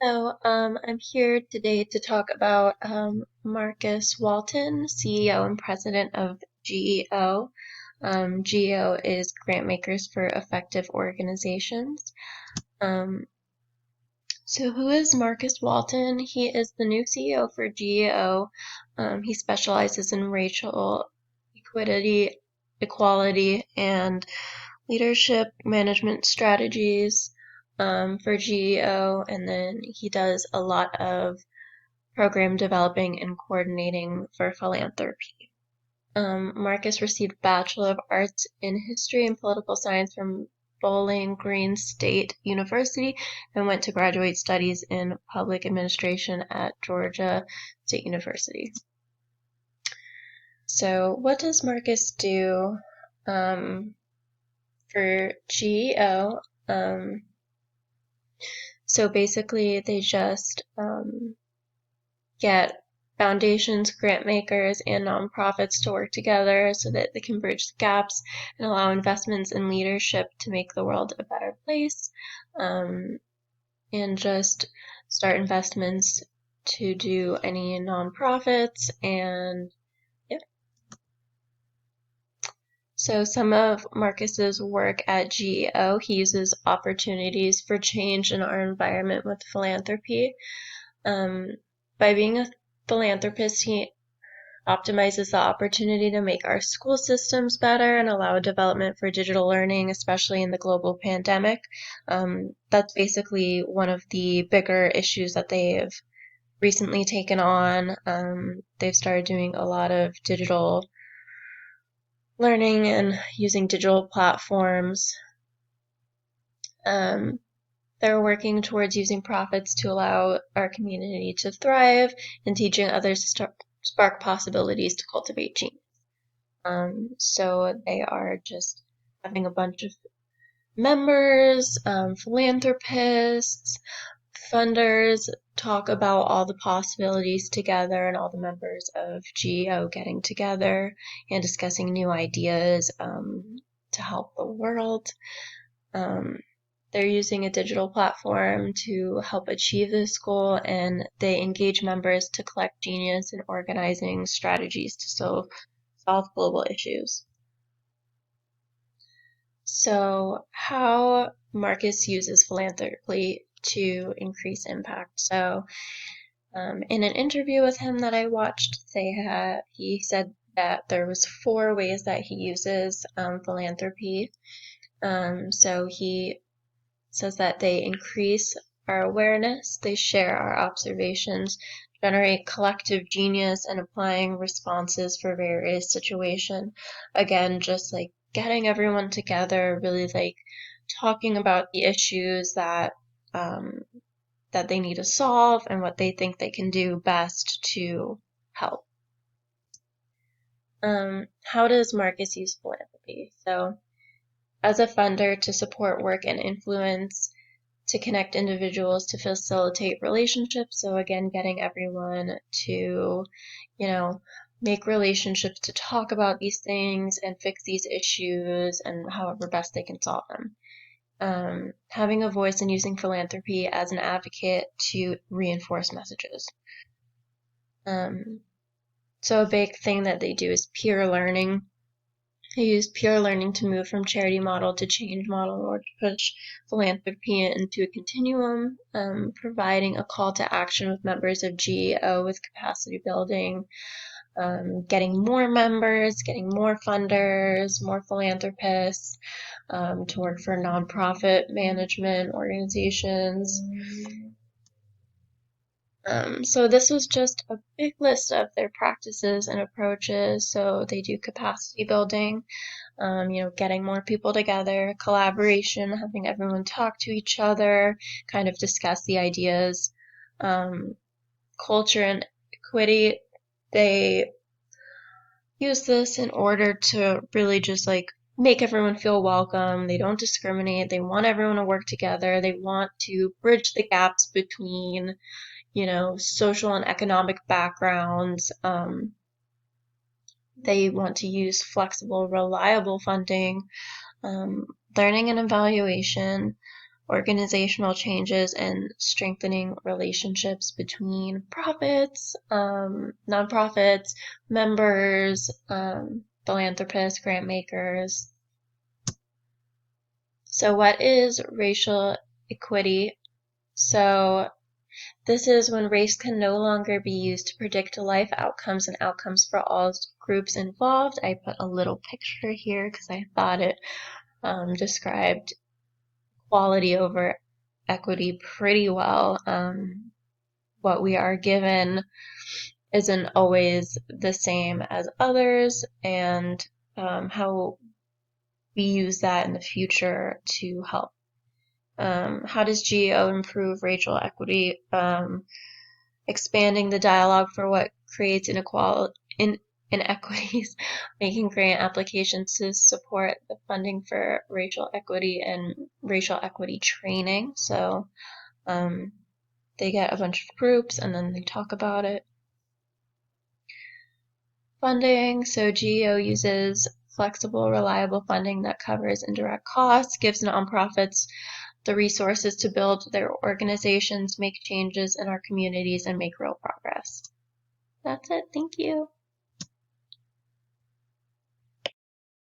I'm here today to talk about Marcus Walton, CEO and President of GEO. GEO is Grant Makers for Effective Organizations. So who is Marcus Walton? He is the new CEO for GEO. He specializes in racial equality, and leadership management strategies for GEO, and then he does a lot of program developing and coordinating for philanthropy. Marcus received Bachelor of Arts in History and Political Science from Bowling Green State University and went to graduate studies in public administration at Georgia State University. So what does Marcus do for GEO? So basically they just get foundations, grant makers, and nonprofits to work together so that they can bridge the gaps and allow investments in leadership to make the world a better place, and just start investments to do any nonprofits. And yeah. So some of Marcus's work at GEO, he uses opportunities for change in our environment with philanthropy. By being a philanthropist, he optimizes the opportunity to make our school systems better and allow development for digital learning, especially in the global pandemic. That's basically one of the bigger issues that they've recently taken on. They've started doing a lot of digital learning and using digital platforms. They're working towards using profits to allow our community to thrive and teaching others to spark possibilities to cultivate genius. So they are just having a bunch of members, philanthropists, funders talk about all the possibilities together, and all the members of GEO getting together and discussing new ideas to help the world. They're using a digital platform to help achieve this goal, and they engage members to collect genius in organizing strategies to solve global issues. So how Marcus uses philanthropy to increase impact. So in an interview with him that I watched, he said that there was 4 ways that he uses philanthropy. So he says that they increase our awareness, they share our observations, generate collective genius, and applying responses for various situations. Again, just like getting everyone together, really like talking about the issues that they need to solve and what they think they can do best to help. How does Marcus use philanthropy? So as a funder, to support work and influence, to connect individuals, to facilitate relationships. So again, getting everyone to, make relationships, to talk about these things and fix these issues and however best they can solve them. Having a voice and using philanthropy as an advocate to reinforce messages. So a big thing that they do is peer learning. They use peer learning to move from charity model to change model in order to push philanthropy into a continuum, providing a call to action with members of GEO with capacity building, getting more members, getting more funders, more philanthropists to work for nonprofit management organizations. So this was just a big list of their practices and approaches. So they do capacity building, getting more people together, collaboration, having everyone talk to each other, kind of discuss the ideas, culture and equity. They use this in order to really just like make everyone feel welcome. They don't discriminate. They want everyone to work together. They want to bridge the gaps between social and economic backgrounds. They want to use flexible, reliable funding, learning and evaluation, organizational changes and strengthening relationships between profits, nonprofits, members, philanthropists, grant makers. So what is racial equity? So this is when race can no longer be used to predict life outcomes and outcomes for all groups involved. I put a little picture here because I thought it described quality over equity pretty well. What we are given isn't always the same as others, and how we use that in the future to help. How does GEO improve racial equity? Expanding the dialogue for what creates inequities, making grant applications to support the funding for racial equity and racial equity training. So they get a bunch of groups and then they talk about it. Funding. So GEO uses flexible, reliable funding that covers indirect costs, gives nonprofits the resources to build their organizations, make changes in our communities, and make real progress. That's it. Thank you.